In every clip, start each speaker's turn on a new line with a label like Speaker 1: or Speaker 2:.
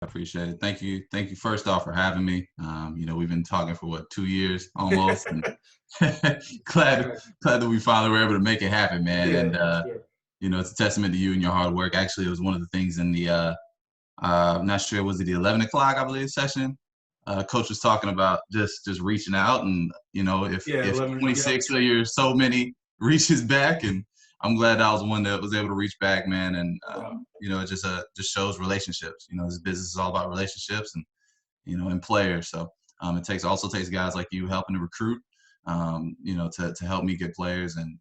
Speaker 1: I appreciate it. Thank you. Thank you first off for having me. We've been talking for 2 years almost, and glad glad that we finally were able to make it happen, man.
Speaker 2: Yeah,
Speaker 1: And
Speaker 2: for sure.
Speaker 1: it's a testament to you and your hard work. Actually, it was one of the things in the I'm not sure, was it the 11 o'clock, I believe, session? Coach was talking about just reaching out, and
Speaker 2: Yeah,
Speaker 1: if
Speaker 2: 11. Yep.
Speaker 1: 26 of your so many reaches back, and I'm glad I was one that was able to reach back, man. And
Speaker 2: Yeah,
Speaker 1: it just shows relationships. This business is all about relationships, and and players. So it also takes guys like you helping to recruit, to help me get players, and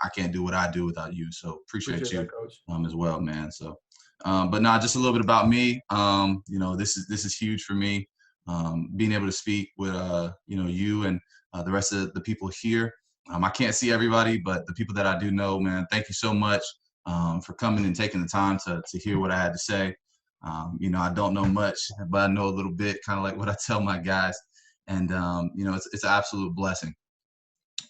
Speaker 1: I can't do what I do without you. So appreciate
Speaker 2: appreciate
Speaker 1: you
Speaker 2: that, coach.
Speaker 1: as well, man. So. But now, just a little bit about me. This is huge for me. Being able to speak with you and the rest of the people here. I can't see everybody, but the people that I do know, man, thank you so much for coming and taking the time to hear what I had to say. I don't know much, but I know a little bit, kind of like what I tell my guys, and it's an absolute blessing.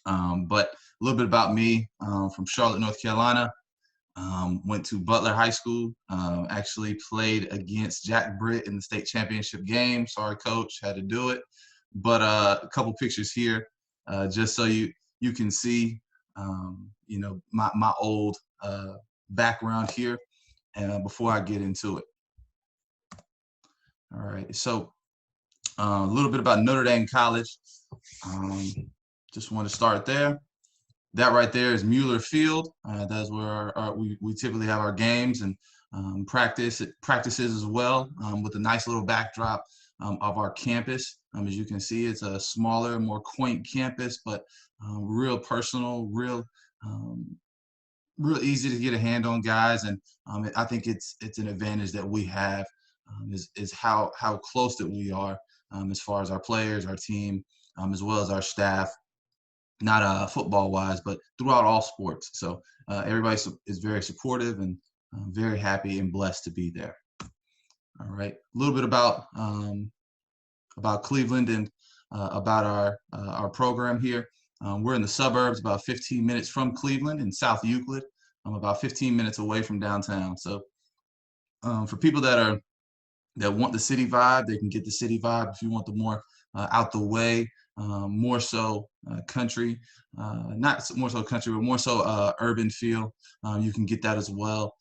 Speaker 1: But a little bit about me, from Charlotte, North Carolina. Went to Butler High School. Actually played against Jack Britt in the state championship game. Sorry, coach, had to do it. But a couple pictures here, just so you can see, my old background here, and before I get into it. All right, so a little bit about Notre Dame College. Just want to start there. That right there is Mueller Field. That's where we typically have our games and practices as well, with a nice little backdrop of our campus. As you can see, it's a smaller, more quaint campus, but real personal, real easy to get a hand on, guys. And I think it's an advantage that we have, is how close that we are, as far as our players, our team, as well as our staff. Not football wise, but throughout all sports. So everybody is very supportive, and very happy and blessed to be there. All right, a little bit about Cleveland, and about our program here. We're in the suburbs, about 15 minutes from Cleveland in South Euclid. I'm about 15 minutes away from downtown. So for people that want the city vibe, they can get the city vibe. If you want the more out the way, more so country, not more so country, but more so urban feel, you can get that as well,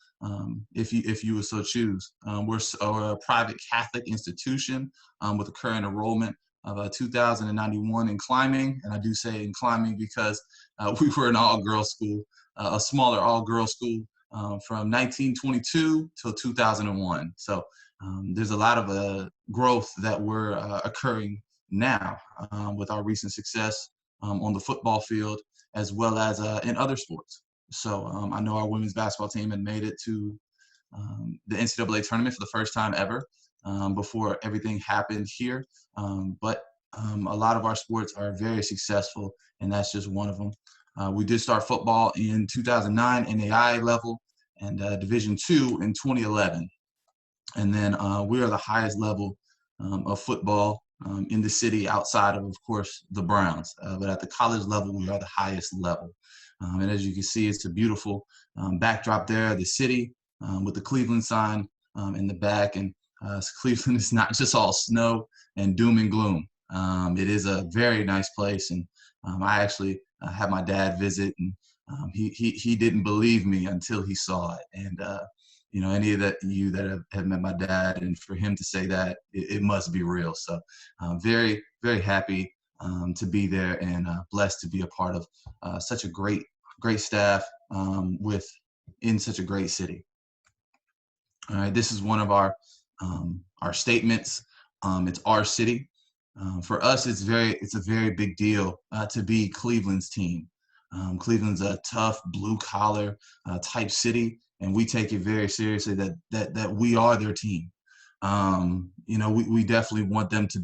Speaker 1: if you would so choose. We're a private Catholic institution, with a current enrollment of 2,091 in climbing, and I do say in climbing because we were an all-girls school, a smaller all-girls school, from 1922 till 2001. So there's a lot of growth that we're occurring now, with our recent success on the football field, as well as in other sports. So I know our women's basketball team had made it to the NCAA tournament for the first time ever, before everything happened here. But a lot of our sports are very successful, and that's just one of them. We did start football in 2009, NAIA level, and Division II in 2011. And then we are the highest level of football in the city, outside of course, the Browns. But at the college level, we are the highest level. And as you can see, it's a beautiful backdrop there, the city, with the Cleveland sign in the back. And Cleveland is not just all snow and doom and gloom. It is a very nice place. And I actually had my dad visit, and he didn't believe me until he saw it. And any of you that have met my dad, and for him to say that, it must be real. So very, very happy to be there, and blessed to be a part of such a great staff, in such a great city. All right, this is one of our statements. It's our city. For us, it's a very big deal to be Cleveland's team. Cleveland's a tough, blue collar type city, and we take it very seriously that we are their team. We definitely want them to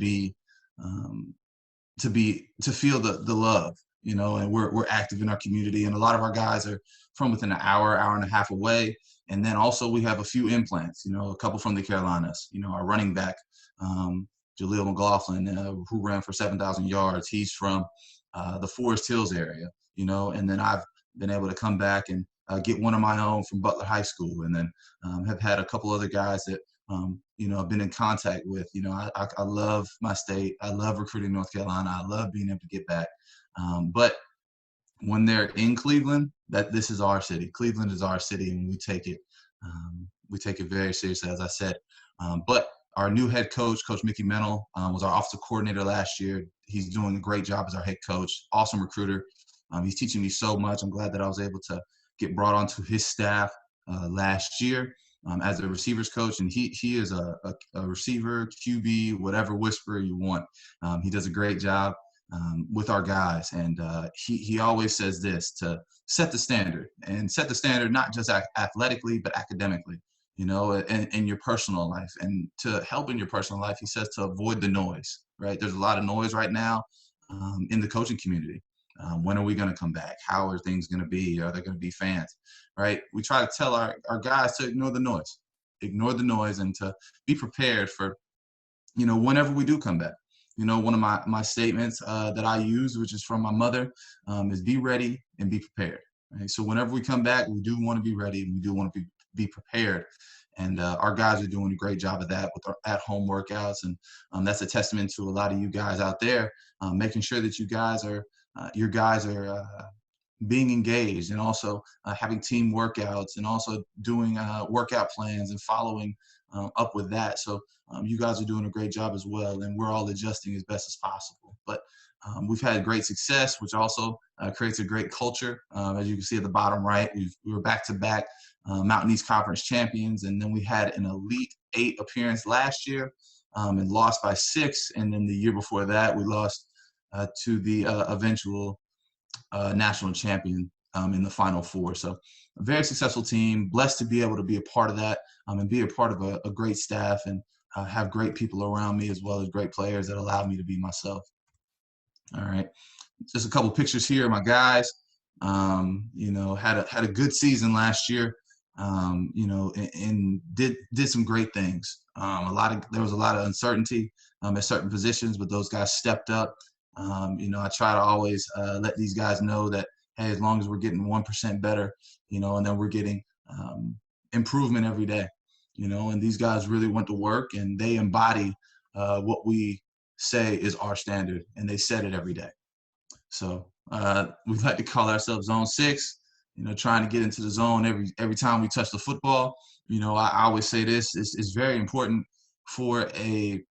Speaker 1: feel the love, and we're active in our community, and a lot of our guys are from within an hour and a half away. And then also we have a few implants, a couple from the Carolinas. Our running back, Jaleel McLaughlin, who ran for 7,000 yards. He's from the Forest Hills area, and then I've been able to come back and get one of my own from Butler High School, and then have had a couple other guys that I've been in contact with. I love my state. I love recruiting North Carolina. I love being able to get back. But when they're in Cleveland, that this is our city. Cleveland is our city, and we take it very seriously, as I said. But our new head coach, Coach Mickey Mental, was our offensive coordinator last year. He's doing a great job as our head coach. Awesome recruiter. He's teaching me so much. I'm glad that I was able to get brought onto his staff last year as a receivers coach, and he is a receiver, QB, whatever whisperer you want. He does a great job with our guys, and he always says this: to set the standard, and set the standard not just athletically but academically, in your personal life. And to help in your personal life, he says to avoid the noise. Right? There's a lot of noise right now in the coaching community. When are we going to come back? How are things going to be? Are there going to be fans? Right? We try to tell our guys to ignore the noise, and to be prepared for, whenever we do come back. One of my statements that I use, which is from my mother, is be ready and be prepared. Right? So whenever we come back, we do want to be ready, and we do want to be prepared. And our guys are doing a great job of that with our at-home workouts. And that's a testament to a lot of you guys out there, making sure that your guys are being engaged, and also having team workouts, and also doing workout plans and following up with that. So you guys are doing a great job as well, and we're all adjusting as best as possible. But we've had great success, which also creates a great culture. As you can see at the bottom right, we were back-to-back Mountain East Conference champions, and then we had an Elite 8 appearance last year and lost by 6. And then the year before that, we lost to the eventual national champion in the Final Four. So a very successful team, blessed to be able to be a part of that and be a part of a great staff, and have great people around me, as well as great players that allow me to be myself. All right. Just a couple pictures here of my guys. Had a good season last year, and did some great things. There was a lot of uncertainty at certain positions, but those guys stepped up. I try to always let these guys know that, hey, as long as we're getting 1% better, and then we're getting improvement every day, and these guys really went to work, and they embody what we say is our standard, and they set it every day. So we like to call ourselves Zone 6, trying to get into the zone every time we touch the football. I always say this, it's very important for a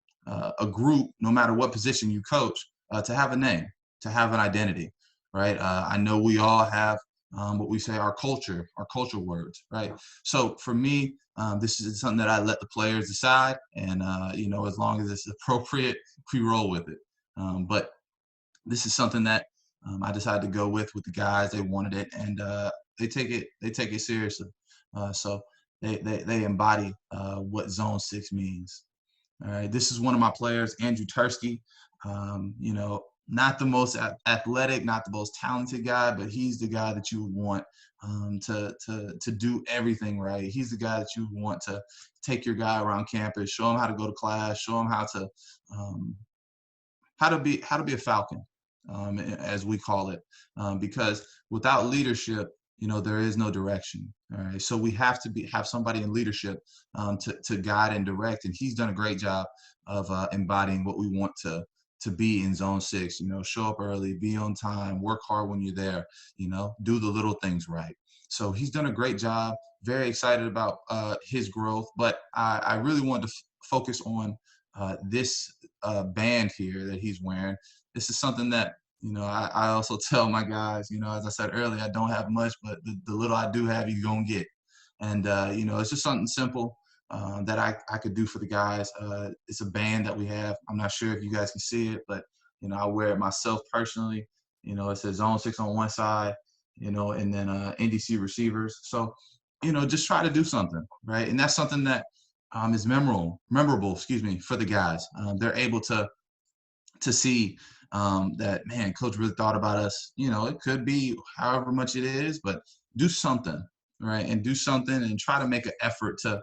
Speaker 1: group, no matter what position you coach, to have a name, to have an identity, right? I know we all have what we say, our culture words, right? So for me, this is something that I let the players decide, and as long as it's appropriate, we roll with it. But this is something that I decided to go with the guys. They wanted it, and they take it seriously. So they embody what Zone 6 means. All right, this is one of my players, Andrew Tursky. Not the most athletic, not the most talented guy, but he's the guy that you would want to do everything right. He's the guy that you want to take your guy around campus, show him how to go to class, show him how to be a Falcon, as we call it, because without leadership, there is no direction. All right, so we have to have somebody in leadership to guide and direct, and he's done a great job of embodying what we want to be in Zone 6. Show up early, be on time, work hard when you're there. Do the little things right. So he's done a great job. Very excited about his growth, but I really want to focus on this band here that he's wearing. This is something that I also tell my guys, as I said earlier, I don't have much, but the little I do have, you're going to get. And, it's just something simple that I could do for the guys. It's a band that we have. I'm not sure if you guys can see it, but, I wear it myself personally. It says Zone 6 on one side, and then NDC receivers. So, just try to do something, right? And that's something that is memorable, for the guys. They're able to see that, man, coach really thought about us. It could be however much it is, but do something, right? And do something, and try to make an effort to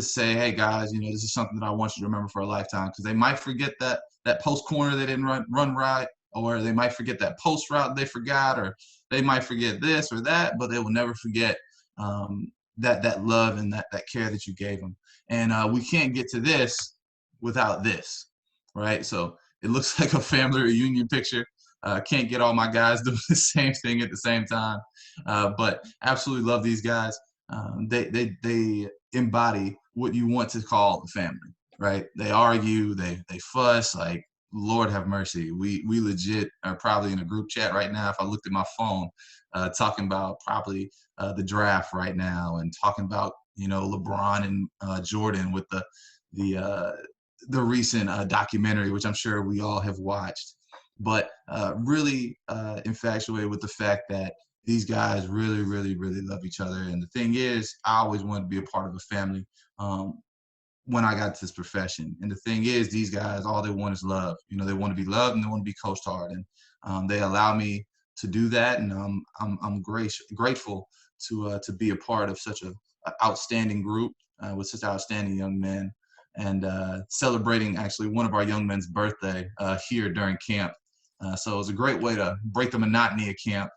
Speaker 1: say, hey guys, this is something that I want you to remember for a lifetime, because they might forget that post corner they didn't run right, or they might forget that post route they forgot, or they might forget this or that, but they will never forget that love and that care that you gave them. and we can't get to this without this, right? So it looks like a family reunion picture. Can't get all my guys doing the same thing at the same time, but absolutely love these guys. They embody what you want to call a family, right? They argue, they fuss, like Lord have mercy. We legit are probably in a group chat right now. If I looked at my phone, talking about probably the draft right now, and talking about LeBron and Jordan with the recent documentary, which I'm sure we all have watched. But really infatuated with the fact that these guys really, really, really love each other. And the thing is, I always wanted to be a part of a family. When I got to this profession. And the thing is, these guys, all they want is love. They want to be loved and they want to be coached hard. And they allow me to do that. And I'm grateful to be a part of such a outstanding group with such outstanding young men, and celebrating actually one of our young men's birthday here during camp. So it was a great way to break the monotony of camp.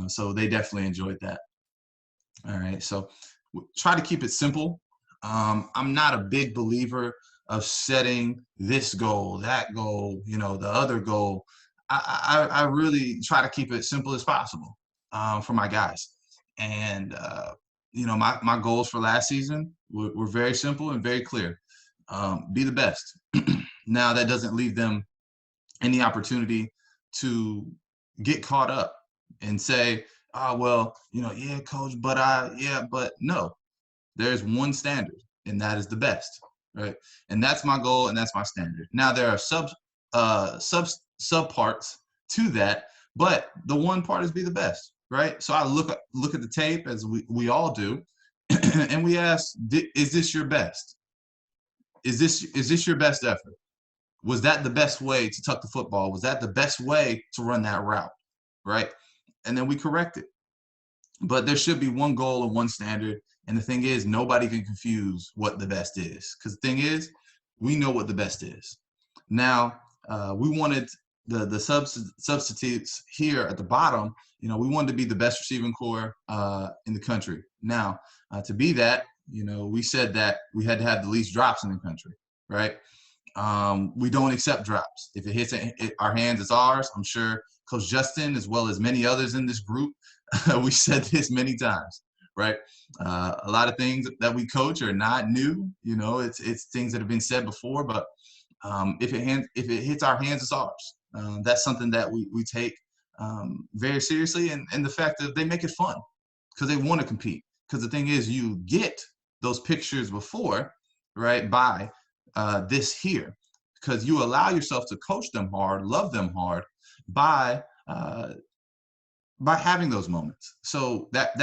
Speaker 1: So they definitely enjoyed that. All right. So try to keep it simple. I'm not a big believer of setting this goal, that goal, the other goal. I really try to keep it simple as possible for my guys. And, my goals for last season were very simple and very clear. Be the best. Now, that doesn't leave them any opportunity to get caught up and say, oh, well, yeah, coach, but no. There's one standard, and that is the best, right? And that's my goal, and that's my standard. Now there are sub parts to that, but the one part is be the best, right? So I look at the tape, as we all do, and we ask, is this your best? Is this your best effort? Was that the best way to tuck the football? Was that the best way to run that route, right? And then we correct it. But there should be one goal and one standard. And the thing is, nobody can confuse what the best is. Because the thing is, we know what the best is. Now, we wanted the substitutes here at the bottom. We wanted to be the best receiving core in the country. Now, to be that, we said that we had to have the least drops in the country, right? We don't accept drops. If it hits our hands, it's ours. I'm sure Coach Justin, as well as many others in this group, we said this many times, right? A lot of things that we coach are not new. It's things that have been said before. But if it hits our hands, it's ours. That's something that we take very seriously, and the fact that they make it fun because they want to compete. Because the thing is, you get those pictures before, right? By this here, because you allow yourself to coach them hard, love them hard by having those moments. So that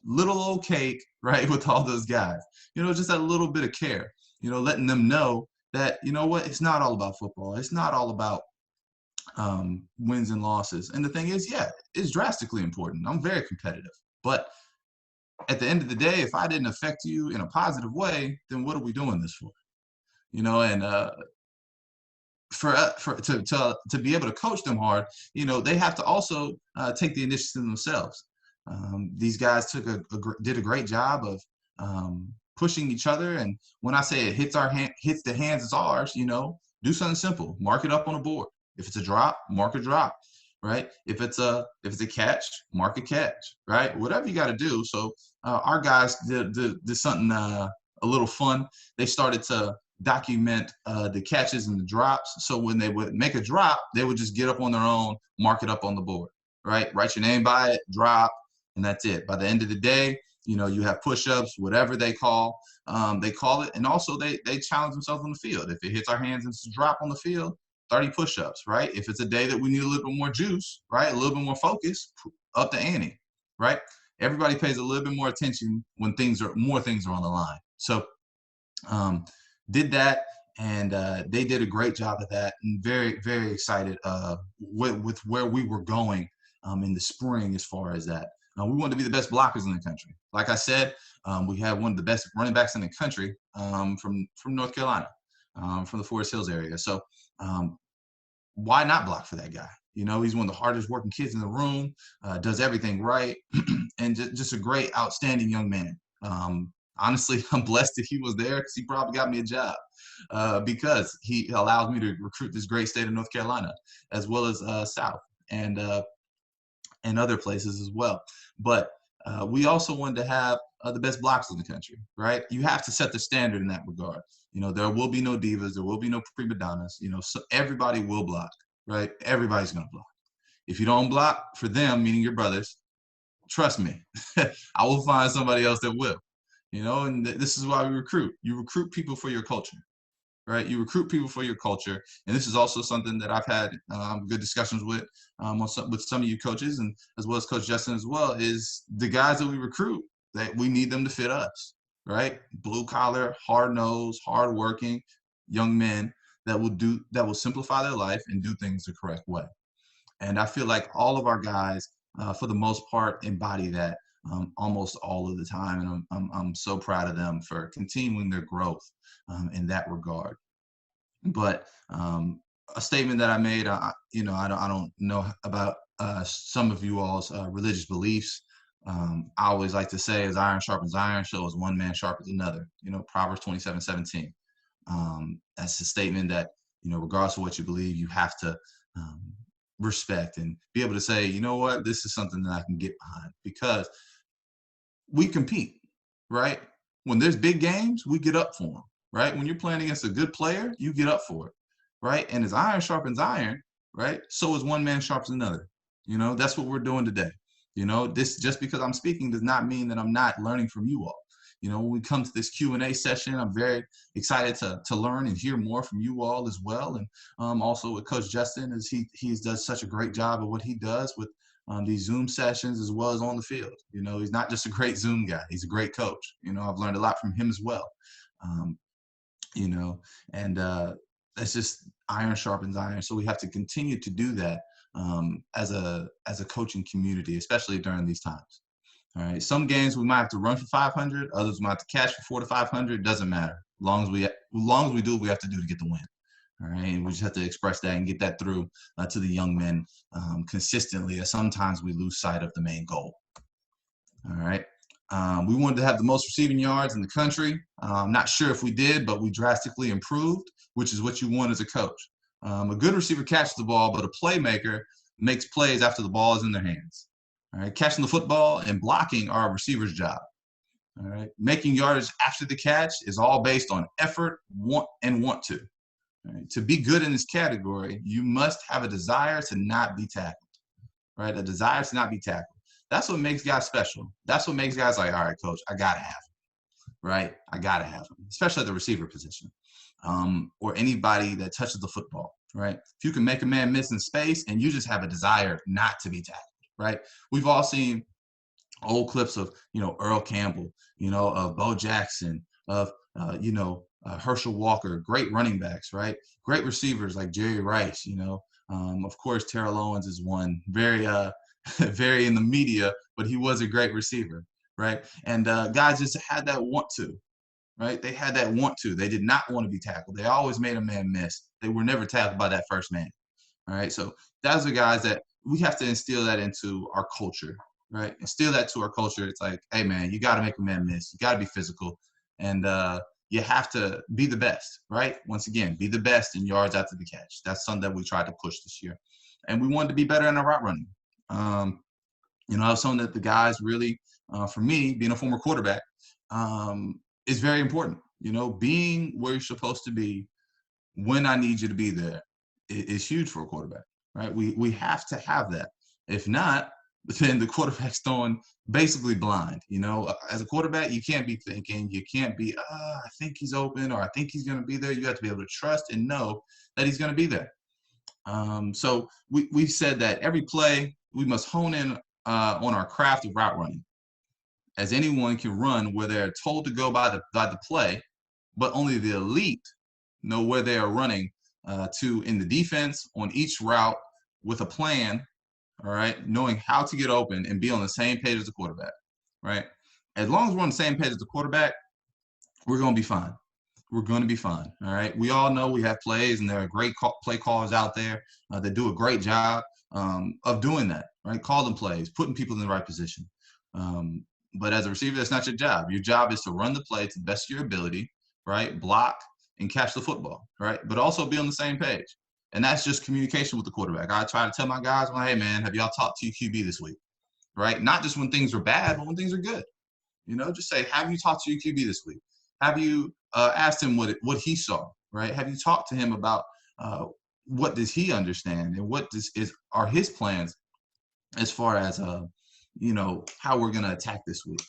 Speaker 1: little old cake, right, with all those guys, just that little bit of care, letting them know that, it's not all about football. It's not all about wins and losses. And the thing is, yeah, it's drastically important. I'm very competitive. But at the end of the day, if I didn't affect you in a positive way, then what are we doing this for? And to be able to coach them hard, they have to also take the initiative themselves. These guys did a great job of pushing each other. And when I say it hits the hands, it's ours. Do something simple. Mark it up on a board. If it's a drop, mark a drop. Right? If it's a catch, mark a catch. Right? Whatever you got to do. So our guys did something a little fun. They started to document the catches and the drops. So when they would make a drop, they would just get up on their own, mark it up on the board, right? Write your name by it, drop, and that's it. By the end of the day, you have push-ups, whatever they call it. And also they challenge themselves on the field. If it hits our hands and it's a drop on the field, 30 push-ups, right? If it's a day that we need a little bit more juice, right? A little bit more focus, up the ante, right? Everybody pays a little bit more attention when more things are on the line. So, did that, and they did a great job of that, and very, very excited with where we were going in the spring as far as that. We wanted to be the best blockers in the country. Like I said, we have one of the best running backs in the country from North Carolina, from the Forest Hills area. So why not block for that guy? He's one of the hardest working kids in the room, does everything right, and just a great, outstanding young man. honestly, I'm blessed that he was there because he probably got me a job because he allows me to recruit this great state of North Carolina, as well as South and uh, and other places as well. But we also wanted to have the best blocks in the country, right? You have to set the standard in that regard. You know, there will be no divas, there will be no prima donnas. You know, so everybody will block, right? Everybody's going to block. If you don't block for them, meaning your brothers, trust me, I will find somebody else that will. You know, and this is why we recruit. You recruit people for your culture, right? You recruit people for your culture, and this is also something that I've had good discussions with with some of you coaches, and as well as Coach Justin as well. Is the guys that we recruit that we need them to fit us, right? Blue collar, hard nosed, hard working young men that will simplify their life and do things the correct way. And I feel like all of our guys, for the most part, embody that almost all of the time. And I'm so proud of them for continuing their growth in that regard. But a statement that I made, I don't know about some of you all's religious beliefs. I always like to say, as iron sharpens iron, so as one man sharpens another. You know, Proverbs 27:17. That's a statement that, you know, regardless of what you believe, you have to um, respect and be able to say, you know what, this is something that I can get behind because we compete, right? When there's big games, we get up for them, right? When you're playing against a good player, you get up for it, right? And as iron sharpens iron, right? So is one man sharpens another. You know, that's what we're doing today. You know, this just because I'm speaking does not mean that I'm not learning from you all. You know, when we come to this Q&A session, I'm very excited to learn and hear more from you all as well. And also with Coach Justin, as he does such a great job of what he does with these Zoom sessions as well as on the field. You know, he's not just a great Zoom guy, he's a great coach. You know, I've learned a lot from him as well. Um, you know, and it's just iron sharpens iron. So we have to continue to do that as a coaching community, especially during these times. All right. Some games we might have to run for 500, others we might have to catch for 400 to 500. Doesn't matter. As long as we do what we have to do to get the win. All right. And we just have to express that and get that through to the young men consistently, as sometimes we lose sight of the main goal. All right. We wanted to have the most receiving yards in the country. I'm not sure if we did, but we drastically improved, which is what you want as a coach. A good receiver catches the ball, but a playmaker makes plays after the ball is in their hands. All right. Catching the football and blocking are a receiver's job. All right. Making yardage after the catch is all based on effort, want to. Right? To be good in this category, you must have a desire to not be tackled, right? A desire to not be tackled. That's what makes guys special. That's what makes guys like, all right, coach, I got to have him, right? I got to have him, especially at the receiver position or anybody that touches the football, right? If you can make a man miss in space and you just have a desire not to be tackled, right? We've all seen old clips of, you know, Earl Campbell, you know, of Bo Jackson, of, Herschel Walker, great running backs, right? Great receivers like Jerry Rice, you know. Of course, Terrell Owens is one very, very in the media, but he was a great receiver, right? And guys just had that want to, right? They had that want to. They did not want to be tackled. They always made a man miss. They were never tackled by that first man, all right? So those are guys that we have to instill that into our culture, right? Instill that to our culture. It's like, hey, man, you got to make a man miss. You got to be physical. And you have to be the best, right? Once again, be the best in yards after the catch. That's something that we tried to push this year. And we wanted to be better in our route running. That was something that the guys really, for me, being a former quarterback, is very important. You know, being where you're supposed to be when I need you to be there is huge for a quarterback, right? We have to have that. If not, then the quarterback's throwing basically blind. You know, as a quarterback, you can't be thinking, you can't be, I think he's open or I think he's going to be there. You have to be able to trust and know that he's going to be there. So we've said that every play, we must hone in on our craft of route running, as anyone can run where they're told to go by the play, but only the elite know where they are running to in the defense on each route with a plan, all right, knowing how to get open and be on the same page as the quarterback, right? As long as we're on the same page as the quarterback, we're going to be fine. We're going to be fine, all right? We all know we have plays, and there are great play callers out there that do a great job of doing that, right? Calling plays, putting people in the right position. But as a receiver, that's not your job. Your job is to run the play to the best of your ability, right? Block and catch the football, right? But also be on the same page. And that's just communication with the quarterback. I try to tell my guys, well, hey, man, have y'all talked to your QB this week, right? Not just when things are bad, but when things are good. You know, just say, have you talked to your QB this week? Have you asked him what he saw, right? Have you talked to him about what does he understand and what are his plans as far as you know, how we're going to attack this week.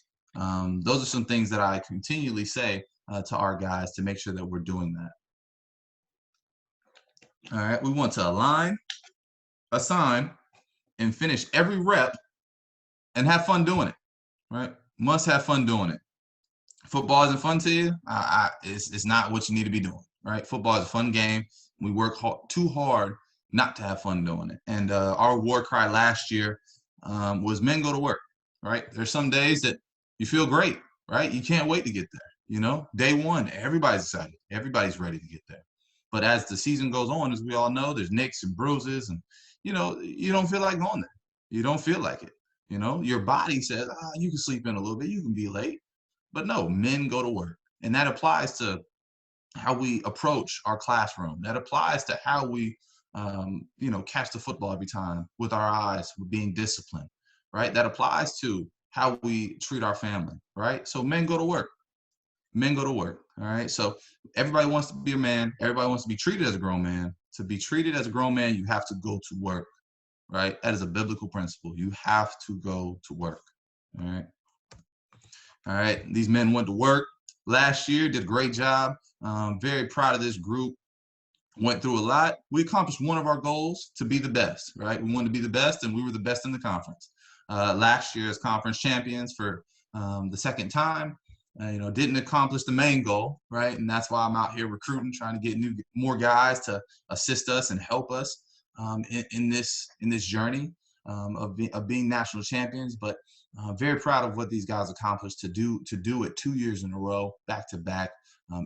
Speaker 1: Those are some things that I continually say to our guys to make sure that we're doing that. All right, we want to align, assign, and finish every rep and have fun doing it, right? Must have fun doing it. Football isn't fun to you, it's not what you need to be doing, right? Football is a fun game. We work too hard not to have fun doing it. And our war cry last year was men go to work, right? There's some days that you feel great, right? You can't wait to get there. You know, day one, everybody's excited. Everybody's ready to get there. But as the season goes on, as we all know, there's nicks and bruises and, you know, you don't feel like going there. You don't feel like it. You know, your body says, you can sleep in a little bit. You can be late. But no, men go to work. And that applies to how we approach our classroom. That applies to how we, you know, catch the football every time with our eyes, with being disciplined, right? That applies to how we treat our family, right? So men go to work. Men go to work, all right? So everybody wants to be a man. Everybody wants to be treated as a grown man. To be treated as a grown man, you have to go to work, right? That is a biblical principle. You have to go to work, all right? All right, these men went to work last year, did a great job. Very proud of this group. Went through a lot. We accomplished one of our goals, to be the best, right? We wanted to be the best, and we were the best in the conference. Last year as conference champions for the second time, you know, didn't accomplish the main goal, right? And that's why I'm out here recruiting, trying to get more guys to assist us and help us in this journey of being national champions. But very proud of what these guys accomplished. To do it 2 years in a row, back to back,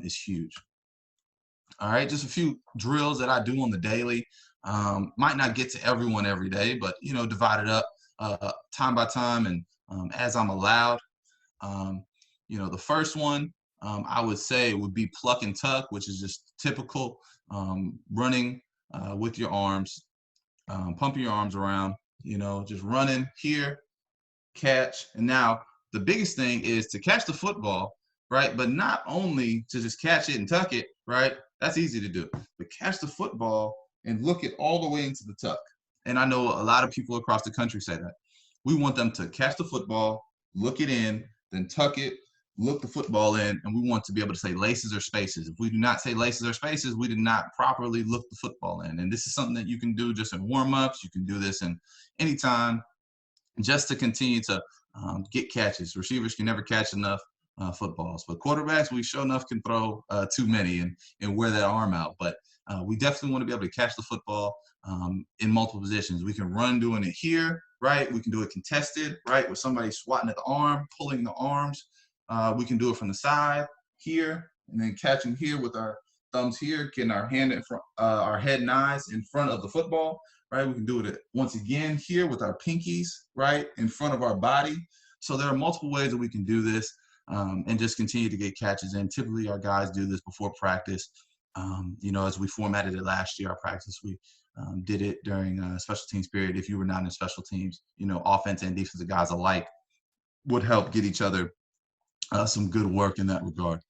Speaker 1: is huge. All right, just a few drills that I do on the daily. Might not get to everyone every day, but, you know, divide it up time by time and as I'm allowed. You know, the first one I would say would be pluck and tuck, which is just typical running with your arms, pumping your arms around, you know, just running here, catch. And now the biggest thing is to catch the football, right? But not only to just catch it and tuck it, right? That's easy to do. But catch the football and look it all the way into the tuck. And I know a lot of people across the country say that. We want them to catch the football, look it in, then tuck it, look the football in, and we want to be able to say laces or spaces. If we do not say laces or spaces, we did not properly look the football in. And this is something that you can do just in warm-ups. You can do this in any time, just to continue to get catches. Receivers can never catch enough footballs, but quarterbacks, we sure enough can throw too many and wear that arm out. But we definitely want to be able to catch the football in multiple positions. We can run doing it here, right? We can do it contested, right? With somebody swatting at the arm, pulling the arms. We can do it from the side here, and then catching here with our thumbs here, getting our hand in front, our head and eyes in front of the football, right? We can do it once again here with our pinkies, right, in front of our body. So there are multiple ways that we can do this and just continue to get catches in. Typically, our guys do this before practice. You know, as we formatted it last year, our practice, we did it during special teams period. If you were not in special teams, you know, offense and defensive guys alike would help get each other some good work in that regard.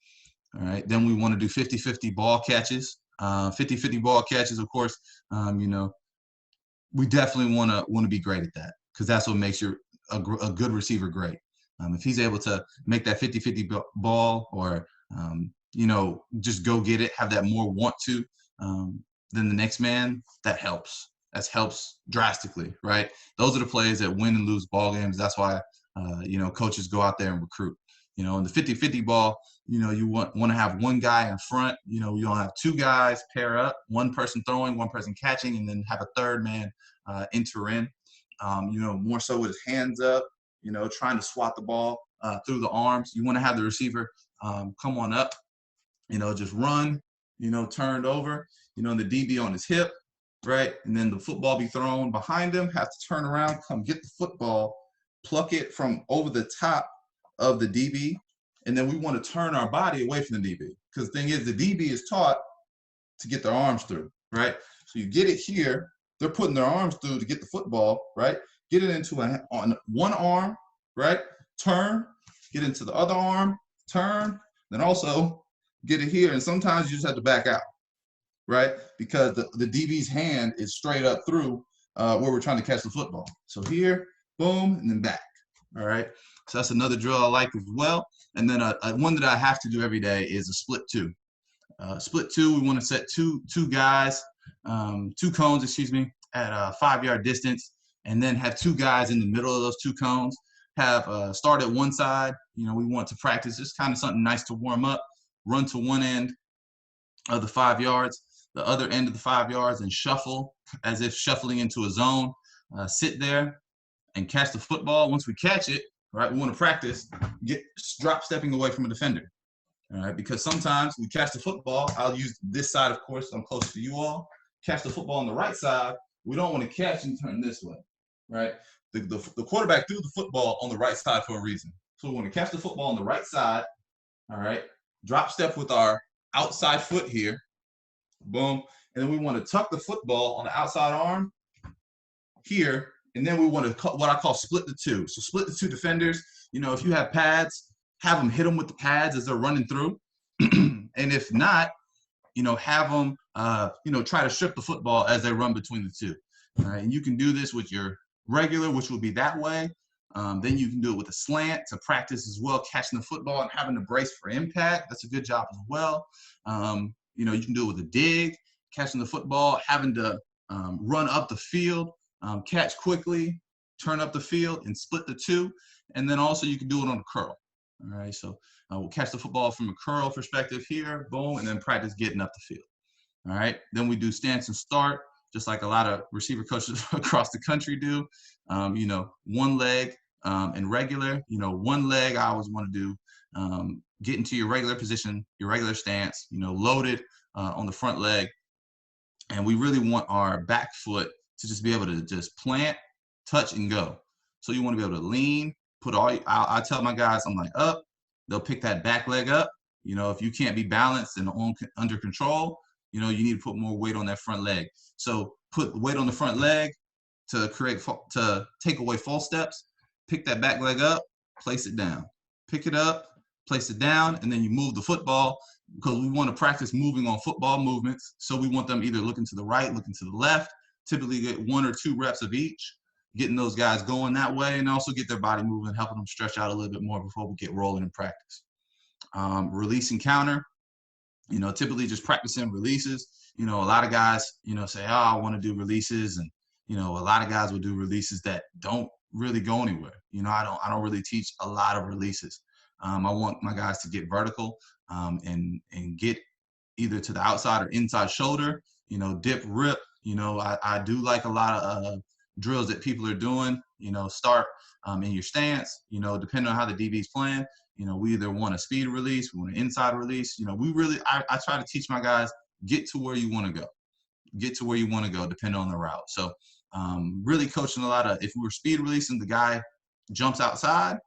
Speaker 1: All right. Then we want to do 50-50 ball catches. 50-50 ball catches, of course, you know, we definitely want to be great at that, because that's what makes you a good receiver great. If he's able to make that 50-50 ball, or, you know, just go get it, have that more want to than the next man, that helps. That helps drastically, right? Those are the plays that win and lose ball games. That's why, you know, coaches go out there and recruit. You know, in the 50-50 ball, you know, you want to have one guy in front. You know, you don't have two guys pair up, one person throwing, one person catching, and then have a third man enter in. You know, more so with his hands up, you know, trying to swat the ball through the arms. You want to have the receiver come on up, you know, just run, you know, turned over, you know, and the DB on his hip, right? And then the football be thrown behind him, have to turn around, come get the football, pluck it from over the top of the DB, and then we want to turn our body away from the DB. Because the thing is, the DB is taught to get their arms through, right? So you get it here, they're putting their arms through to get the football, right? Get it into on one arm, right? Turn, get into the other arm, turn, then also get it here. And sometimes you just have to back out, right? Because the DB's hand is straight up through where we're trying to catch the football. So here, boom, and then back, all right? So that's another drill I like as well. And then one that I have to do every day is a split two. Split two, we want to set two guys, two cones, excuse me, at a 5-yard distance, and then have two guys in the middle of those two cones. Have start at one side. You know, we want to practice just kind of something nice to warm up. Run to one end of the 5 yards, the other end of the 5 yards, and shuffle as if shuffling into a zone. Sit there and catch the football. Once we catch it, right, we want to practice drop stepping away from a defender. All right, because sometimes we catch the football. I'll use this side, of course, I'm close to you all. Catch the football on the right side. We don't want to catch and turn this way, right? The quarterback threw the football on the right side for a reason. So we want to catch the football on the right side, all right? Drop step with our outside foot here, boom. And then we want to tuck the football on the outside arm here, and then we want to what I call split the two. So split the two defenders. You know, if you have pads, have them hit them with the pads as they're running through. And if not, you know, have them, you know, try to strip the football as they run between the two. All right, and you can do this with your regular, which will be that way. Then you can do it with a slant to practice as well, catching the football and having to brace for impact. That's a good job as well. You know, you can do it with a dig, catching the football, having to run up the field, catch quickly, turn up the field, and split the two. And then also you can do it on a curl. All right, so we'll catch the football from a curl perspective here, boom, and then practice getting up the field. All right, then we do stance and start, just like a lot of receiver coaches across the country do. You know, one leg and regular. You know, one leg I always want to do, get into your regular position, your regular stance, you know, loaded on the front leg. And we really want our back foot to just be able to just plant, touch, and go. So you want to be able to lean, put all, I tell my guys, I'm like, up, they'll pick that back leg up. You know, if you can't be balanced and under control, you know, you need to put more weight on that front leg. So put weight on the front leg to take away false steps, pick that back leg up, place it down, pick it up, place it down, and then you move the football, because we want to practice moving on football movements. So we want them either looking to the right, looking to the left, typically get 1 or 2 reps of each, getting those guys going that way, and also get their body moving, helping them stretch out a little bit more before we get rolling in practice. Release and counter, you know, typically just practicing releases. You know, a lot of guys, you know, say, oh, I want to do releases. And, you know, a lot of guys will do releases that don't really go anywhere. You know, I don't really teach a lot of releases. I want my guys to get vertical and get either to the outside or inside shoulder, you know, dip, rip. You know, I do like a lot of drills that people are doing, you know, start in your stance, you know, depending on how the DB's playing. You know, we either want a speed release, we want an inside release. You know, I try to teach my guys, get to where you want to go. Get to where you want to go, depending on the route. So really coaching a lot of, if we were speed releasing, the guy jumps outside,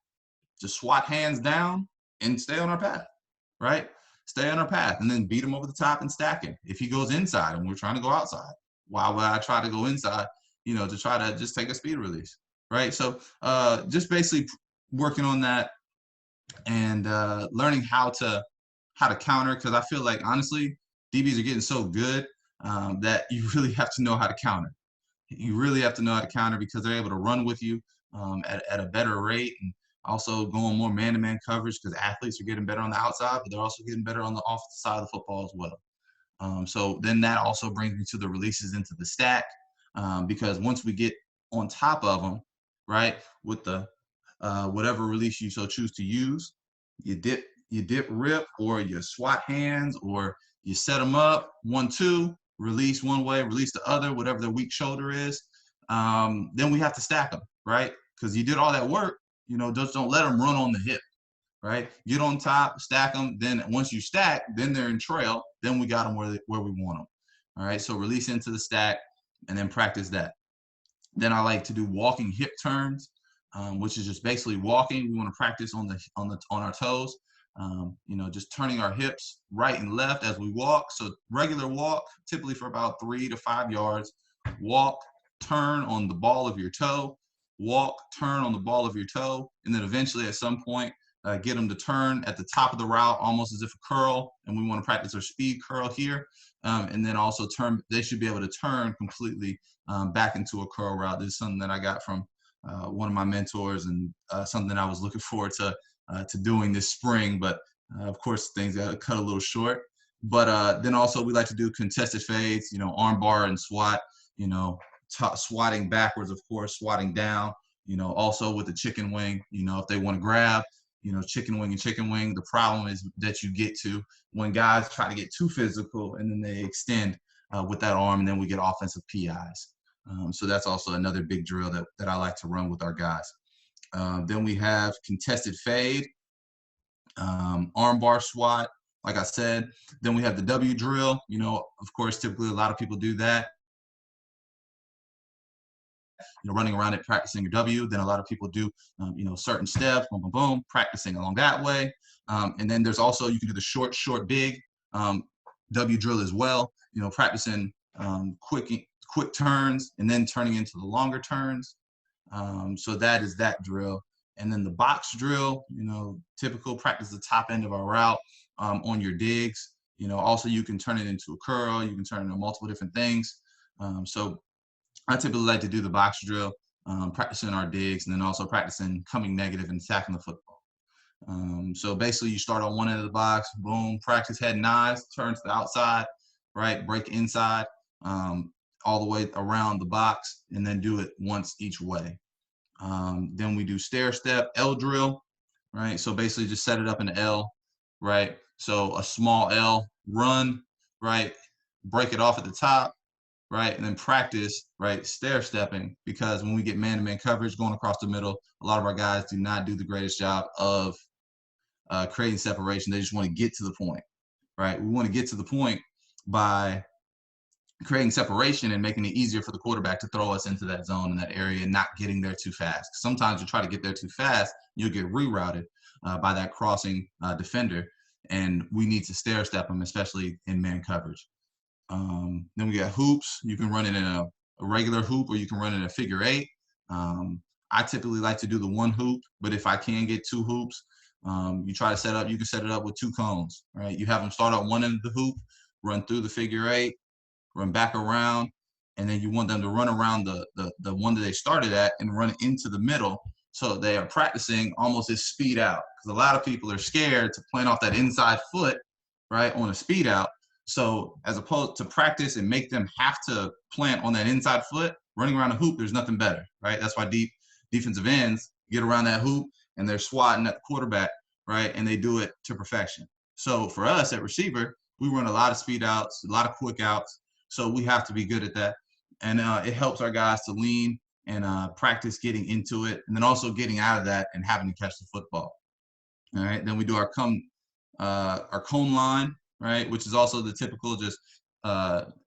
Speaker 1: just swat hands down and stay on our path, right? Stay on our path and then beat him over the top and stack him. If he goes inside and we're trying to go outside, why would I try to go inside, you know, to try to just take a speed release, right? So just basically working on that and learning how to counter, because I feel like, honestly, DBs are getting so good that you really have to know how to counter. You really have to know how to counter, because they're able to run with you at a better rate, and also going more man-to-man coverage, because athletes are getting better on the outside, but they're also getting better on the offensive side of the football as well. So then that also brings me to the releases into the stack, because once we get on top of them, right, with the whatever release you so choose to use, you dip, rip, or you swat hands, or you set them up 1-2, release one way, release the other, whatever the weak shoulder is. Then we have to stack them, right? Because you did all that work, you know, just don't let them run on the hip, right? Get on top, stack them. Then once you stack, then they're in trail. Then we got them where we want them. All right, so release into the stack and then practice that. Then I like to do walking hip turns. which is just basically walking. We want to practice on our toes. You know, just turning our hips right and left as we walk. So regular walk, typically for about 3 to 5 yards. Walk, turn on the ball of your toe. Walk, turn on the ball of your toe, and then eventually at some point get them to turn at the top of the route, almost as if a curl. And we want to practice our speed curl here, and then also turn. They should be able to turn completely back into a curl route. This is something that I got from one of my mentors, and something I was looking forward to doing this spring, but of course things got cut a little short. But then also we like to do contested fades, you know, arm bar and SWAT, you know, swatting backwards, of course, swatting down, you know, also with the chicken wing, you know, if they want to grab, you know, chicken wing and chicken wing. The problem is that you get to when guys try to get too physical and then they extend with that arm, and then we get offensive PIs. So that's also another big drill that I like to run with our guys. Then we have contested fade, arm bar SWAT, like I said. Then we have the W drill. You know, of course, typically a lot of people do that. You know, running around it, practicing your W. Then a lot of people do, you know, certain steps, boom, boom, boom, practicing along that way. And then there's also, you can do the short, short, big W drill as well. You know, practicing quick turns and then turning into the longer turns. So that is that drill. And then the box drill, you know, typical practice the top end of our route on your digs. You know, also you can turn it into a curl, you can turn it into multiple different things. So I typically like to do the box drill, practicing our digs, and then also practicing coming negative and attacking the football. So basically you start on one end of the box, boom, practice head and eyes, turn to the outside, right, break inside, all the way around the box, and then do it once each way. Then we do stair step, L drill, right? So basically just set it up in an L, right? So a small L, run, right? Break it off at the top, right? And then practice, right? Stair stepping, because when we get man-to-man coverage going across the middle, a lot of our guys do not do the greatest job of creating separation. They just want to get to the point, right? We want to get to the point by creating separation and making it easier for the quarterback to throw us into that zone in that area and not getting there too fast. Sometimes you try to get there too fast, you'll get rerouted by that crossing defender, and we need to stair step them, especially in man coverage. Then we got hoops. You can run it in a regular hoop, or you can run it in a figure eight. I typically like to do the one hoop, but if I can get two hoops, you try to set up, you can set it up with two cones, right? You have them start at one end of the hoop, run through the figure eight, run back around, and then you want them to run around the one that they started at and run into the middle, so they are practicing almost as speed out, because a lot of people are scared to plant off that inside foot, right, on a speed out. So as opposed to practice and make them have to plant on that inside foot, running around a hoop, there's nothing better, right? That's why defensive ends get around that hoop and they're swatting at the quarterback, right, and they do it to perfection. So for us at receiver, we run a lot of speed outs, a lot of quick outs. So we have to be good at that. And it helps our guys to lean and practice getting into it, and then also getting out of that and having to catch the football. All right. Then we do our cone line, right, which is also the typical, just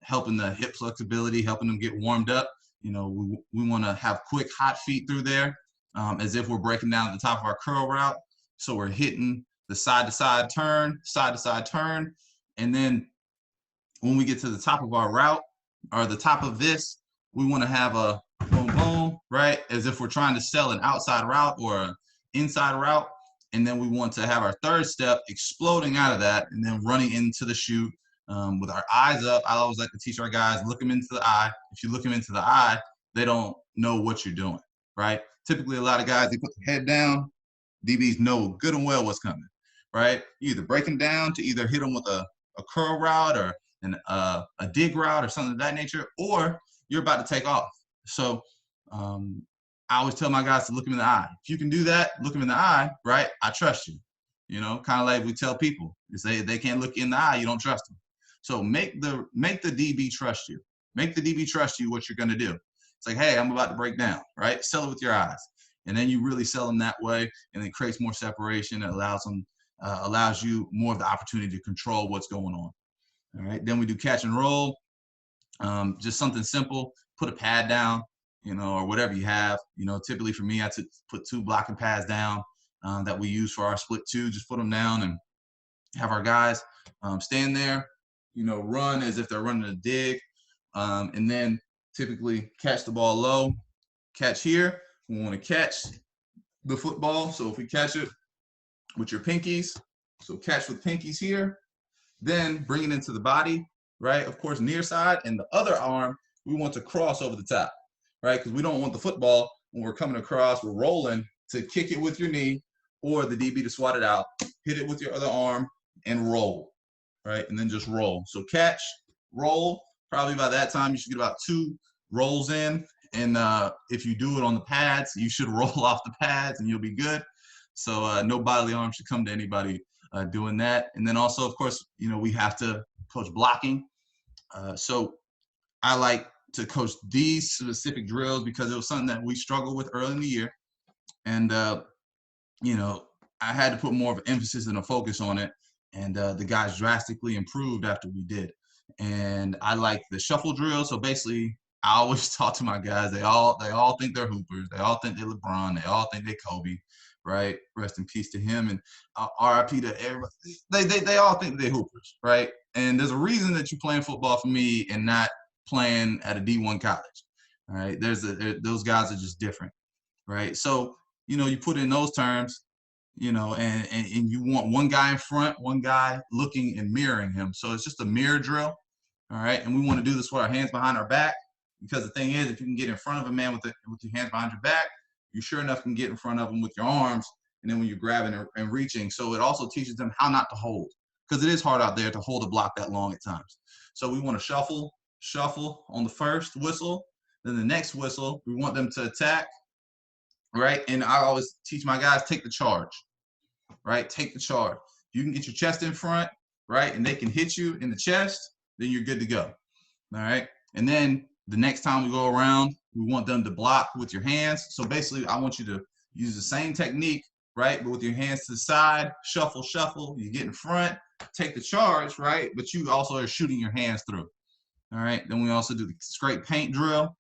Speaker 1: helping the hip flexibility, helping them get warmed up. You know, we want to have quick, hot feet through there, as if we're breaking down at the top of our curl route. So we're hitting the side-to-side turn, and then when we get to the top of our route, or the top of this, we want to have a boom, boom, right? As if we're trying to sell an outside route or an inside route. And then we want to have our third step exploding out of that and then running into the chute with our eyes up. I always like to teach our guys, look them into the eye. If you look them into the eye, they don't know what you're doing, right? Typically, a lot of guys, they put the head down. DBs know good and well what's coming, right? You either break them down to either hit them with a curl route or a dig route or something of that nature, or you're about to take off. So I always tell my guys to look them in the eye. If you can do that, look them in the eye, right? I trust you. You know, kind of like we tell people, if they can't look you in the eye, you don't trust them. So make the DB trust you. Make the DB trust you what you're going to do. It's like, hey, I'm about to break down, right? Sell it with your eyes. And then you really sell them that way, and it creates more separation. It allows you more of the opportunity to control what's going on. All right, then we do catch and roll. Just something simple. Put a pad down, or whatever you have. Typically for me, I put 2 blocking pads down that we use for our split 2. Just put them down and have our guys stand there, run as if they're running a dig, and then typically catch the ball low, catch here. We want to catch the football. So if we catch it with your pinkies, so catch with pinkies here, then bring it into the body, right? Of course, near side, and the other arm, we want to cross over the top, right? Because we don't want the football, when we're coming across, we're rolling, to kick it with your knee, or the DB to swat it out, hit it with your other arm, and roll, right? And then just roll. So catch, roll. Probably by that time, you should get about 2 rolls in. And if you do it on the pads, you should roll off the pads and you'll be good. So no bodily harm should come to anybody doing that. And then also, of course, we have to coach blocking. So I like to coach these specific drills because it was something that we struggled with early in the year. And, I had to put more of an emphasis and a focus on it. And the guys drastically improved after we did. And I like the shuffle drill. So basically, I always talk to my guys. They all think they're hoopers. They all think they're LeBron. They all think they're Kobe, right? Rest in peace to him, and RIP to everybody. They all think they're hoopers, right? And there's a reason that you're playing football for me and not playing at a D1 college, all right? Those guys are just different, right? So you put in those terms, and you want one guy in front, one guy looking and mirroring him. So it's just a mirror drill, all right? And we want to do this with our hands behind our back, because the thing is, if you can get in front of a man with your hands behind your back, you sure enough can get in front of them with your arms, and then when you're grabbing and reaching. So it also teaches them how not to hold, because it is hard out there to hold a block that long at times. So we want to shuffle on the first whistle. Then the next whistle, we want them to attack, right? And I always teach my guys, take the charge, right? Take the charge. If you can get your chest in front, right, and they can hit you in the chest, then you're good to go, all right? And then the next time we go around, we want them to block with your hands. So basically, I want you to use the same technique, right, but with your hands to the side, shuffle, you get in front, take the charge, right, but you also are shooting your hands through, all right? Then we also do the straight paint drill.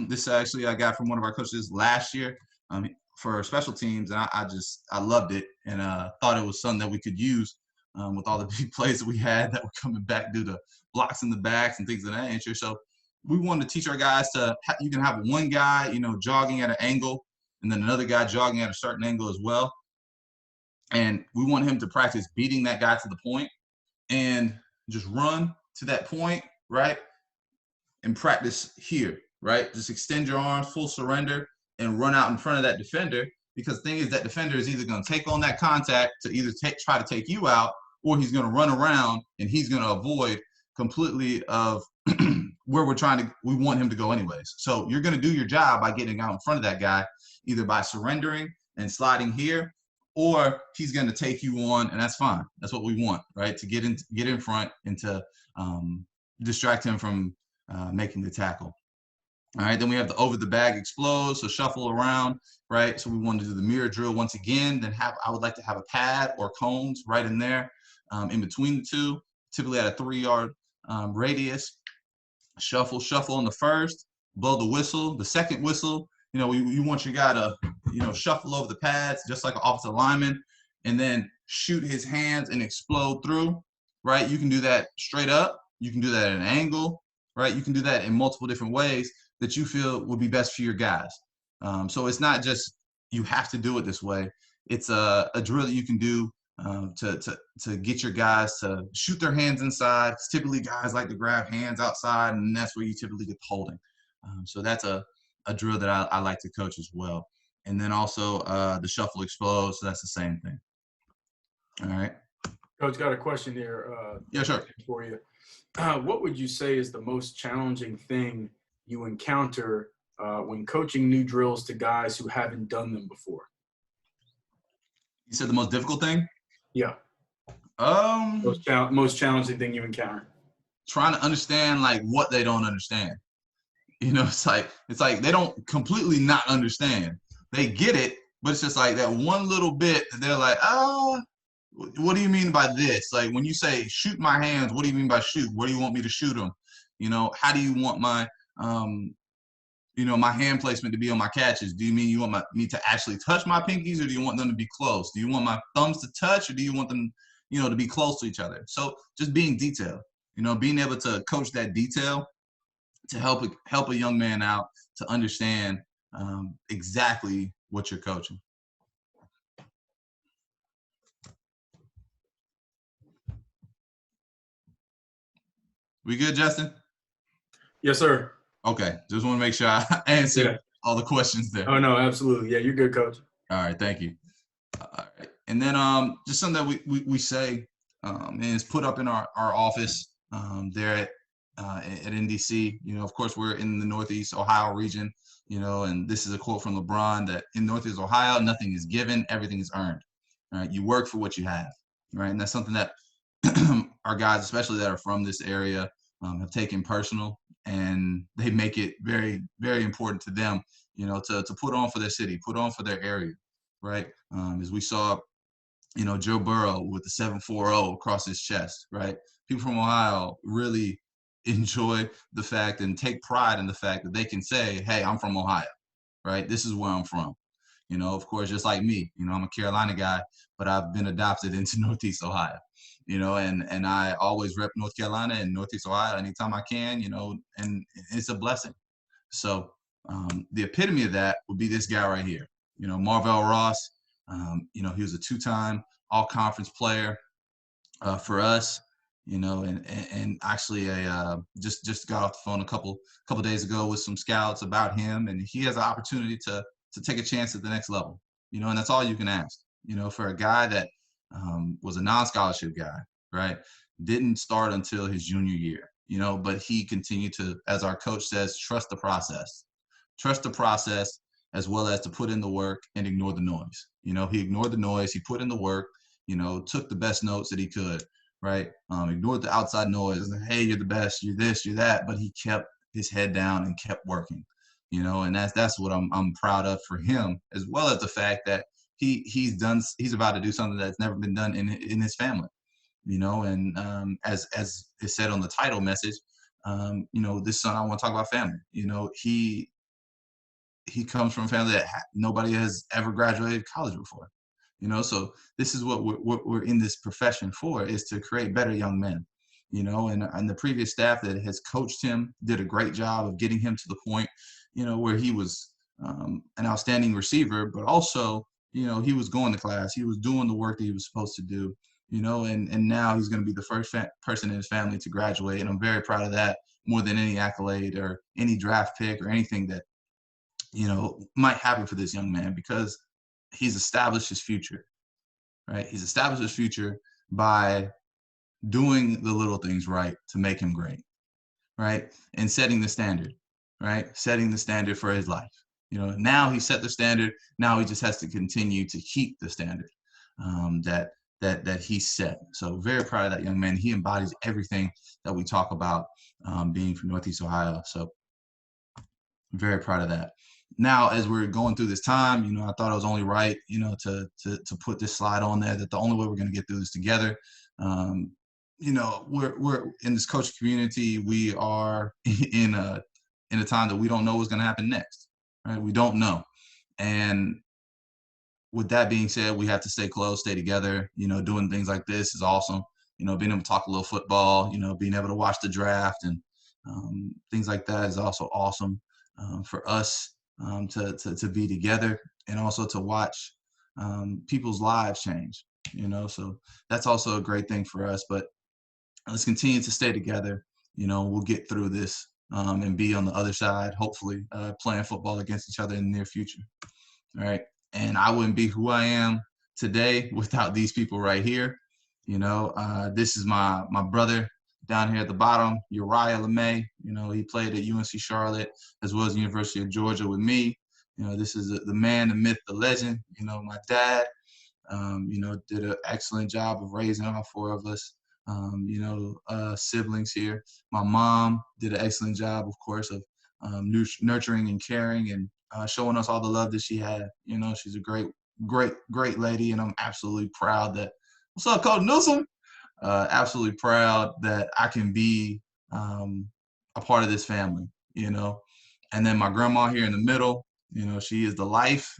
Speaker 1: This actually I got from one of our coaches last year for special teams, and I loved it, and thought it was something that we could use with all the big plays that we had that were coming back due to blocks in the backs and things of that nature. So we wanted to teach our guys you can have one guy, jogging at an angle, and then another guy jogging at a certain angle as well. And we want him to practice beating that guy to the point and just run to that point, right? And practice here, right? Just extend your arms, full surrender, and run out in front of that defender, because the thing is that defender is either going to take on that contact to either try to take you out, or he's going to run around and he's going to avoid completely of where we want him to go anyways. So you're going to do your job by getting out in front of that guy, either by surrendering and sliding here, or he's going to take you on, and that's fine. That's what we want, right? To get in front and to distract him from making the tackle. All right, then we have the over the bag explode, so shuffle around, right? So we want to do the mirror drill once again. Then I would like to have a pad or cones right in there, in between the two, typically at a 3-yard radius. Shuffle on the first, blow the whistle. The second whistle, you want your guy to, shuffle over the pads just like an offensive lineman, and then shoot his hands and explode through, right? You can do that straight up. You can do that at an angle, right? You can do that in multiple different ways that you feel would be best for your guys. So it's not just you have to do it this way. It's a drill that you can do to get your guys to shoot their hands inside. Typically, guys like to grab hands outside, and that's where you typically get holding. So that's a drill that I like to coach as well. And then also the shuffle explode, so that's the same thing. All right.
Speaker 2: Coach, got a question here.
Speaker 1: Yeah, sure.
Speaker 2: For you. What would you say is the most challenging thing you encounter when coaching new drills to guys who haven't done them before?
Speaker 1: You said the most difficult thing?
Speaker 2: Yeah. Most challenging thing you encounter.
Speaker 1: Trying to understand like what they don't understand. It's like they don't completely not understand. They get it, but it's just like that one little bit that they're like, oh, what do you mean by this? Like when you say shoot my hands, what do you mean by shoot? Where do you want me to shoot them? How do you want my my hand placement to be on my catches. Do you mean you want me to actually touch my pinkies, or do you want them to be close? Do you want my thumbs to touch, or do you want them, to be close to each other? So just being detailed, being able to coach that detail to help a young man out to understand exactly what you're coaching. We good, Justin?
Speaker 2: Yes, sir.
Speaker 1: Okay, just want to make sure I answered all the questions there.
Speaker 2: Oh, no, absolutely. Yeah, you're good, Coach.
Speaker 1: All right, thank you. All right, and then just something that we say and it's put up in our office there at NDC. Of course, we're in the Northeast Ohio region. And this is a quote from LeBron that in Northeast Ohio, nothing is given, everything is earned. All right, you work for what you have, right? And that's something that our guys, especially that are from this area, have taken personal, and they make it very, very important to them, to put on for their city, put on for their area, right? As we saw, Joe Burrow with the 740 across his chest, right? People from Ohio really enjoy the fact and take pride in the fact that they can say, hey, I'm from Ohio, right? This is where I'm from. Of course, just like me, I'm a Carolina guy, but I've been adopted into Northeast Ohio, and I always rep North Carolina and Northeast Ohio anytime I can, and it's a blessing. So the epitome of that would be this guy right here, Marvell Ross. He was a two-time all-conference player for us, and actually just got off the phone a couple days ago with some scouts about him, and he has an opportunity to take a chance at the next level, and that's all you can ask, for a guy that was a non-scholarship guy, right? Didn't start until his junior year, but he continued to, as our coach says, trust the process, as well as to put in the work and ignore the noise. He ignored the noise, he put in the work, took the best notes that he could, right? Ignored the outside noise, like, hey, you're the best, you're this, you're that, but he kept his head down and kept working, and that's what I'm proud of for him, as well as the fact that he's about to do something that's never been done in his family, and as is said on the title message, this son, I want to talk about family. He comes from a family that nobody has ever graduated college before, so this is what we're in this profession for, is to create better young men, and the previous staff that has coached him did a great job of getting him to the point, where he was an outstanding receiver, but also, he was going to class, he was doing the work that he was supposed to do, and now he's going to be the first person in his family to graduate, and I'm very proud of that, more than any accolade or any draft pick or anything that might happen for this young man, because he's established his future, right? He's established his future by doing the little things right to make him great, right? And setting the standard, right? Setting the standard for his life. Now he set the standard. Now he just has to continue to keep the standard that he set. So very proud of that young man. He embodies everything that we talk about being from Northeast Ohio. So very proud of that. Now, as we're going through this time, I thought it was only right, to put this slide on there, that the only way we're going to get through this together, we're in this coaching community. We are in a time that we don't know what's going to happen next, right? We don't know. And with that being said, we have to stay close, stay together. Doing things like this is awesome. Being able to talk a little football, being able to watch the draft and things like that is also awesome for us. To be together, and also to watch people's lives change, so that's also a great thing for us. But let's continue to stay together. We'll get through this and be on the other side, hopefully playing football against each other in the near future. All right. And I wouldn't be who I am today without these people right here. This is my brother down here at the bottom, Uriah LeMay. He played at UNC Charlotte as well as the University of Georgia with me. This is the man, the myth, the legend. My dad, did an excellent job of raising all four of us, siblings here. My mom did an excellent job, of course, of nurturing and caring and showing us all the love that she had. She's a great lady, and I'm absolutely proud that, what's up, Coach Newsom? Absolutely proud that I can be a part of this family, And then my grandma here in the middle, you know, she is the life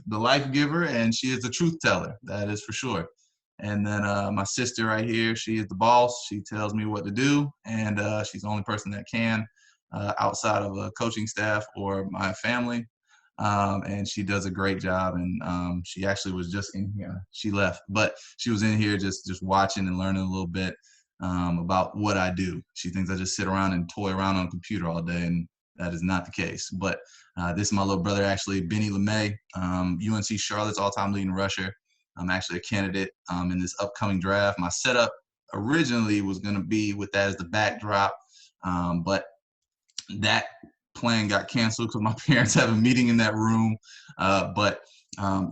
Speaker 1: giver, and she is the truth teller. That is for sure. And then my sister right here, she is the boss. She tells me what to do, and she's the only person that can outside of a coaching staff or my family. And she does a great job. And she actually was just in here. She left, but she was in here just watching and learning a little bit about what I do. She thinks I just sit around and toy around on a computer all day, and that is not the case. But this is my little brother, actually, Benny LeMay, UNC Charlotte's all-time leading rusher. I'm actually a candidate in this upcoming draft. My setup originally was going to be with that as the backdrop, but that plan got canceled because my parents have a meeting in that room. But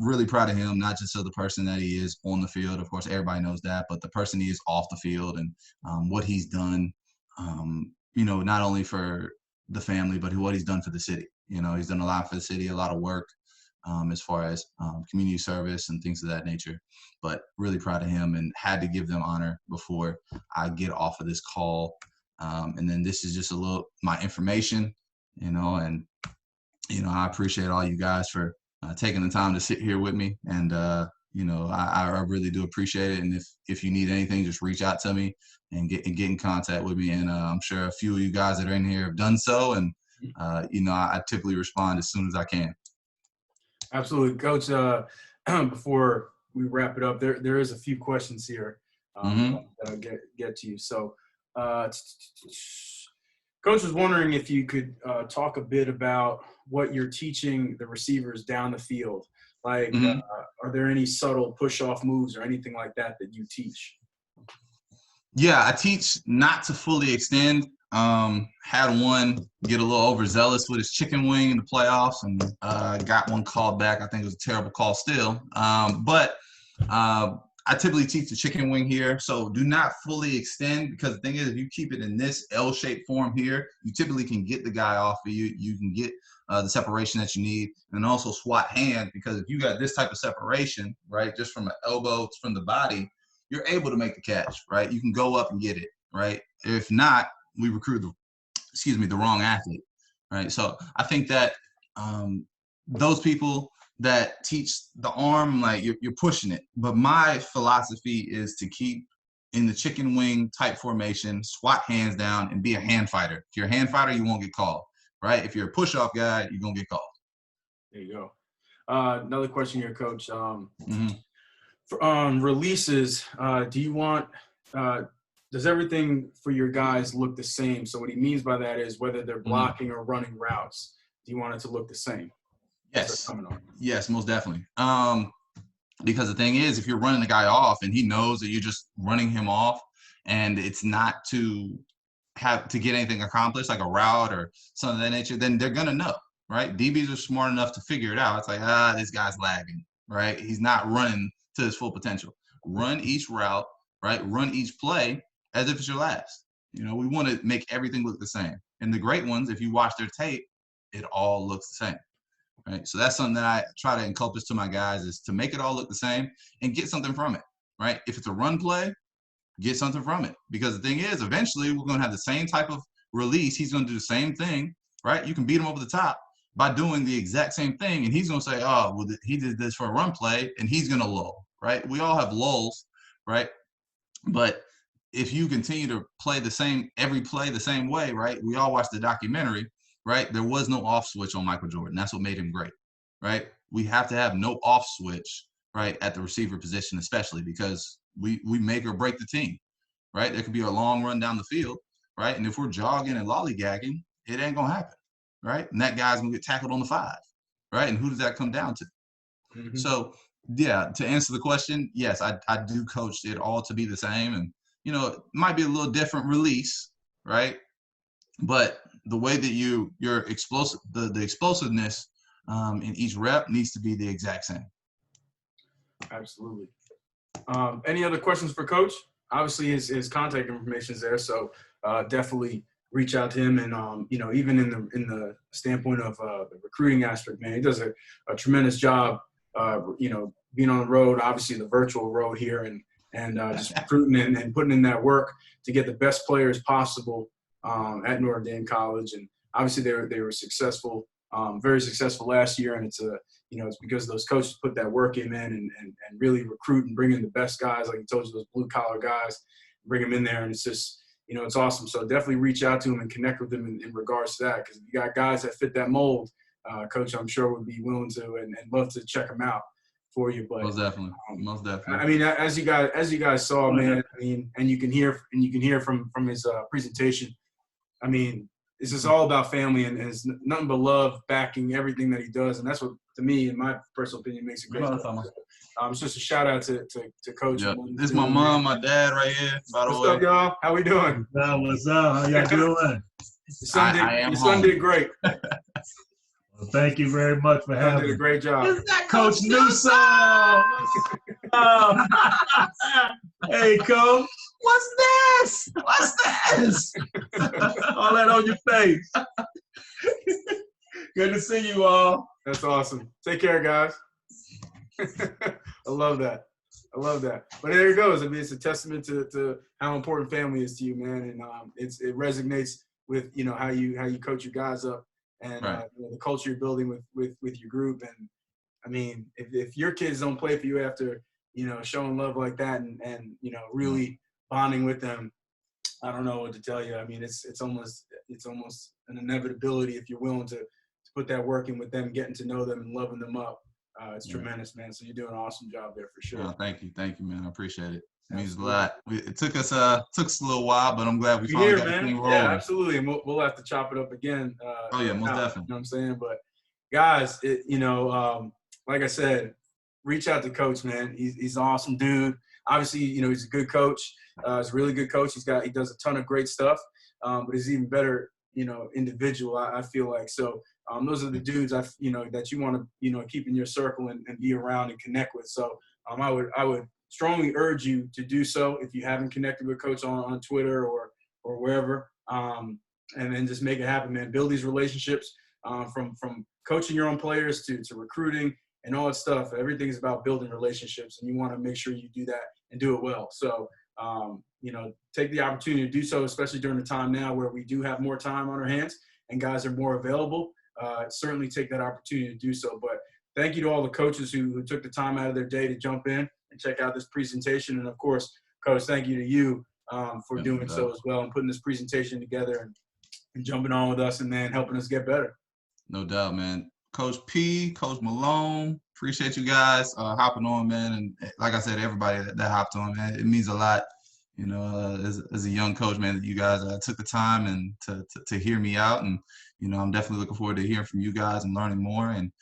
Speaker 1: really proud of him, not just of the person that he is on the field. Of course, everybody knows that, but the person he is off the field, and what he's done, you know, not only for the family, but what he's done for the city. You know, he's done a lot for the city, a lot of work as far as community service and things of that nature. But really proud of him, and had to give them honor before I get off of this call. And then this is just a little my information, you know, and, you know, I appreciate all you guys for taking the time to sit here with me. And, you know, I really do appreciate it. And if you need anything, just reach out to me and get in contact with me. And I'm sure a few of you guys that are in here have done so. And, you know, I typically respond as soon as I can.
Speaker 2: Absolutely. Coach, before we wrap it up, there is a few questions here that I'll get to you. So, Coach was wondering if you could talk a bit about what you're teaching the receivers down the field. Like, are there any subtle push-off moves or anything like that you teach?
Speaker 1: Yeah, I teach not to fully extend. Had one get a little overzealous with his chicken wing in the playoffs, and got one called back. I think it was a terrible call still. But I typically teach the chicken wing here. So do not fully extend, because the thing is, if you keep it in this L-shaped form here, you typically can get the guy off of you. You can get the separation that you need, and also swat hands, because if you got this type of separation, right, just from an elbow from the body, you're able to make the catch, right? You can go up and get it, right? If not, we recruit the wrong athlete, right? So I think that those people that teach the arm, like you're pushing it. But my philosophy is to keep in the chicken wing type formation, squat hands down, and be a hand fighter. If you're a hand fighter, you won't get called, right? If you're a push-off guy, you're going to get called.
Speaker 2: There you go. Another question here, Coach. For releases, do you want does everything for your guys look the same? So what he means by that is whether they're blocking or running routes, do you want it to look the same?
Speaker 1: Yes. Yes, most definitely. Because the thing is, if you're running the guy off and he knows that you're just running him off, and it's not to have to get anything accomplished, like a route or something of that nature, then they're going to know, right? DBs are smart enough to figure it out. It's like, this guy's lagging, right? He's not running to his full potential. Run each route, right? Run each play as if it's your last. You know, we want to make everything look the same. And the great ones, if you watch their tape, it all looks the same, right? So that's something that I try to encompass to my guys, is to make it all look the same and get something from it, right? If it's a run play, get something from it. Because the thing is, eventually we're going to have the same type of release. He's going to do the same thing, right? You can beat him over the top by doing the exact same thing, and he's going to say, oh, well, he did this for a run play, and he's going to lull, right? We all have lulls, right? But if you continue to play every play the same way, right? We all watched the documentary, right? There was no off switch on Michael Jordan. That's what made him great, right? We have to have no off switch, right, at the receiver position, especially because we make or break the team, right? There could be a long run down the field, right? And if we're jogging and lollygagging, it ain't going to happen, right? And that guy's going to get tackled on the 5, right? And who does that come down to? Mm-hmm. So, yeah, to answer the question, yes, I do coach it all to be the same. And, you know, it might be a little different release, right? But the way that your explosive, the explosiveness in each rep needs to be the exact same.
Speaker 2: Absolutely. Any other questions for Coach? Obviously, his contact information is there, so definitely reach out to him. And you know, even in the standpoint of the recruiting aspect, man, he does a tremendous job. You know, being on the road, obviously the virtual road here, and just recruiting and putting in that work to get the best players possible at Notre Dame College. And obviously they were successful very successful last year, and it's because those coaches put that work in, man, and really recruit and bring in the best guys, like I told you, those blue collar guys, bring them in there, and it's just, it's awesome. So definitely reach out to them and connect with them in regards to that, because if you got guys that fit that mold, Coach, I'm sure would be willing to and love to check them out for you. But
Speaker 1: most definitely, most definitely.
Speaker 2: I mean, as you guys saw, man. I mean, and you can hear from his presentation. I mean, it's just all about family, and it's nothing but love backing everything that he does, and that's what, to me, in my personal opinion, makes it great. It's just a shout out to Coach.
Speaker 1: Yep. This is my mom, my dad right here, by the way.
Speaker 2: What's up, y'all? How we doing?
Speaker 3: What's up? How y'all doing?
Speaker 2: Your son did great.
Speaker 3: Well, thank you very much for having me.
Speaker 2: Did a great job.
Speaker 3: Is that Coach Newsom? Hey, Coach.
Speaker 1: What's this? What's this?
Speaker 3: All that on your face. Good to see you all.
Speaker 2: That's awesome. Take care, guys. I love that. But there it goes. I mean, it's a testament to how important family is to you, man, and it resonates with how you coach your guys up, and
Speaker 1: right.
Speaker 2: The culture you're building with your group. And I mean, if your kids don't play for you after showing love like that, and really bonding with them, I don't know what to tell you. I mean, it's almost an inevitability if you're willing to put that work in with them, getting to know them and loving them up. It's tremendous, man. So you're doing an awesome job there for sure.
Speaker 1: Thank you, man. I appreciate it. It means a lot. It took us a little while, but I'm glad we finally got the thing rolling.
Speaker 2: Yeah, absolutely. And we'll have to chop it up again.
Speaker 1: Most definitely.
Speaker 2: You know what I'm saying? But guys, like I said, reach out to Coach, man. He's an awesome dude. Obviously, he's a good coach. He's a really good coach. He does a ton of great stuff. But he's even better, individual, I feel like. So those are the dudes that you want to keep in your circle and be around and connect with. So I would strongly urge you to do so if you haven't connected with Coach on Twitter or wherever, and then just make it happen, man. Build these relationships, from coaching your own players to recruiting and all that stuff. Everything is about building relationships, and you want to make sure you do that and do it well. So take the opportunity to do so, especially during the time now where we do have more time on our hands and guys are more available. Certainly take that opportunity to do so. But thank you to all the coaches who took the time out of their day to jump in and check out this presentation. And of course, Coach, thank you to you for doing so as well and putting this presentation together and jumping on with us and then helping us get better.
Speaker 1: No doubt, man. Coach P, Coach Malone, appreciate you guys hopping on, man. And like I said, everybody that hopped on, man, it means a lot. As a young coach, man, that you guys took the time and to hear me out, and I'm definitely looking forward to hearing from you guys and learning more. And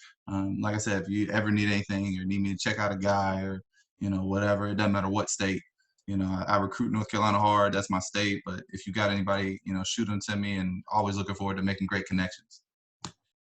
Speaker 1: like I said, if you ever need anything or need me to check out a guy or whatever, it doesn't matter what state. I recruit North Carolina hard. That's my state. But if you got anybody, shoot them to me, and always looking forward to making great connections.